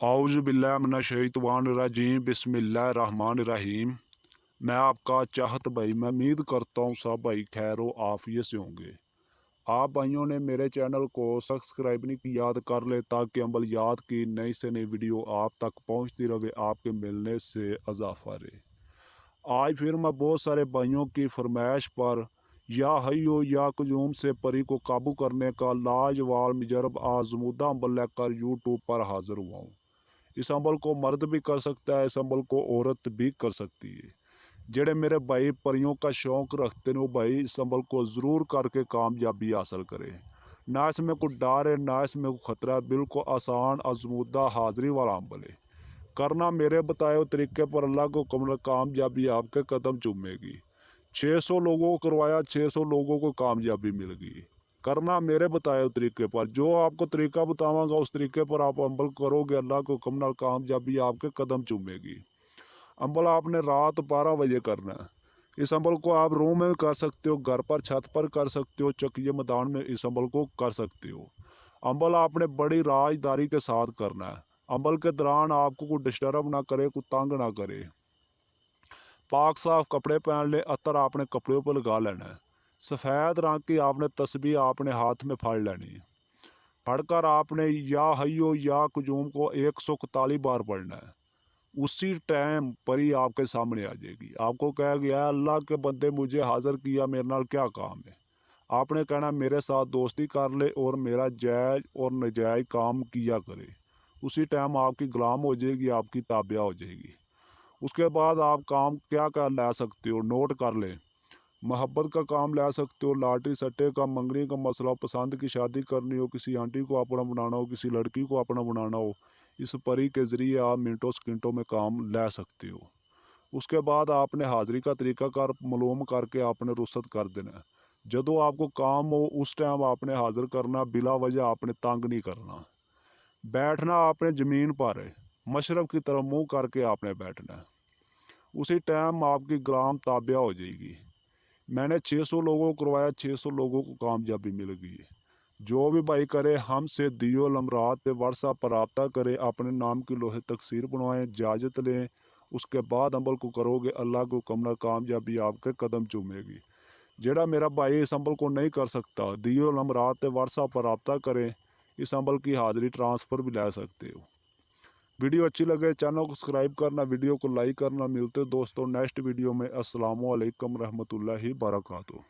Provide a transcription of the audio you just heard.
औज़ु बिल्लाहि मिनश्शैतानिर्रजीम बिस्मिल्लाहिर्रहमानिर्रहीम। मैं आपका चाहत भाई मैं उम्मीद करता हूँ सब भाई खैर व आफियत से होंगे। आप भाइयों ने मेरे चैनल को सब्सक्राइब नहीं किया याद कर ले ताकि अमल याद की नई से नई वीडियो आप तक पहुँचती रहे, आपके मिलने से इजाफा रहे। आज फिर मैं बहुत सारे भाइयों की फरमाइश पर या हयो या क्यूम से परी को काबू करने का लाजवाब मुजरब आजमूदा अमल लेकर यूट्यूब पर हाजिर हुआ हूँ। इस अमल को मर्द भी कर सकता है, इस अमल को औरत भी कर सकती है। जेड़े मेरे भाई परियों का शौक रखते हैं वो भाई इस अमल को ज़रूर करके कामयाबी हासिल करे। ना इसमें कोई डर है ना इसमें कोई खतरा है, बिल्कुल आसान आजमूदा हाजिरी वाला अमल है। करना मेरे बताए हुए तरीके पर अल्लाह को कमल कामयाबी आपके कदम चूमेगी। 600 लोगों को करवाया, 600 लोगों को कामयाबी मिल गई। करना मेरे बताए हुए तरीके पर, जो आपको तरीका बताऊंगा उस तरीके पर आप अमल करोगे, अल्लाह को कमल कामयाबी आपके कदम चूमेगी। अमल आपने रात 12 बजे करना है। इस अमल को आप रूम में कर सकते हो, घर पर छत पर कर सकते हो, चकिए मैदान में इस अमल को कर सकते हो। अमल आपने बड़ी राजदारी के साथ करना है। अमल के दौरान आपको कोई डिस्टर्ब ना करे, कोई तंग ना करे। पाक साफ कपड़े पहन ले, अतर आपने कपड़ों पर लगा लेना है। सफ़ेद रंग की आपने तस्बीह आपने हाथ में फाड़ लेनी है। पढ़कर आपने या हयो या कुजूम को 141 बार पढ़ना है। उसी टाइम परी आपके सामने आ जाएगी, आपको कह गया अल्लाह के बंदे मुझे हाज़िर किया, मेरे नाल क्या काम है। आपने कहना मेरे साथ दोस्ती कर ले और मेरा जायज़ और नाजायज़ काम किया करे। उसी टाइम आपकी गुलाम हो जाएगी, आपकी ताबिया हो जाएगी। उसके बाद आप काम क्या क्या ला सकते हो, नोट कर लें। मोहब्बत का काम ला सकते हो, लाटरी सट्टे का, मंगनी का मसला, पसंद की शादी करनी हो, किसी आंटी को अपना बनाना हो, किसी लड़की को अपना बनाना हो, इस परी के ज़रिए आप मिनटों सेकंडों में काम ले सकते हो। उसके बाद आपने हाज़िरी का तरीक़ाकार मालूम करके आपने रुख़्सत कर देना है। जदों आपको काम हो उस टाइम आपने हाज़िर करना, बिला वजह आपने तंग नहीं करना। बैठना आपने ज़मीन पर है, मशरक़ की तरफ मुँह करके आपने बैठना है। उसी टाइम आपकी गुलाम ताबिया हो जाएगी। मैंने 600 लोगों को करवाया, 600 लोगों को कामयाबी मिल गई है। जो भी भाई करे हमसे दियो लम्रात पे व्हाट्सएप पर रब्ता करे, अपने नाम की लोहे तकसीर बनवाएं, इजाज़त लें। उसके बाद अमल को करोगे, अल्लाह को कमला कामयाबी आपके कदम चूमेगी। जेड़ा मेरा भाई इस अमल को नहीं कर सकता, दियो लम्रात पे व्हाट्सएप पर रब्ता करें, इस अमल की हाज़िरी ट्रांसफ़र भी ले सकते हो। वीडियो अच्छी लगे चैनल को सब्सक्राइब करना, वीडियो को लाइक करना। मिलते दोस्तों नेक्स्ट वीडियो में। अस्सलामु अलैकुम रहमतुल्लाहि बरकातुहू।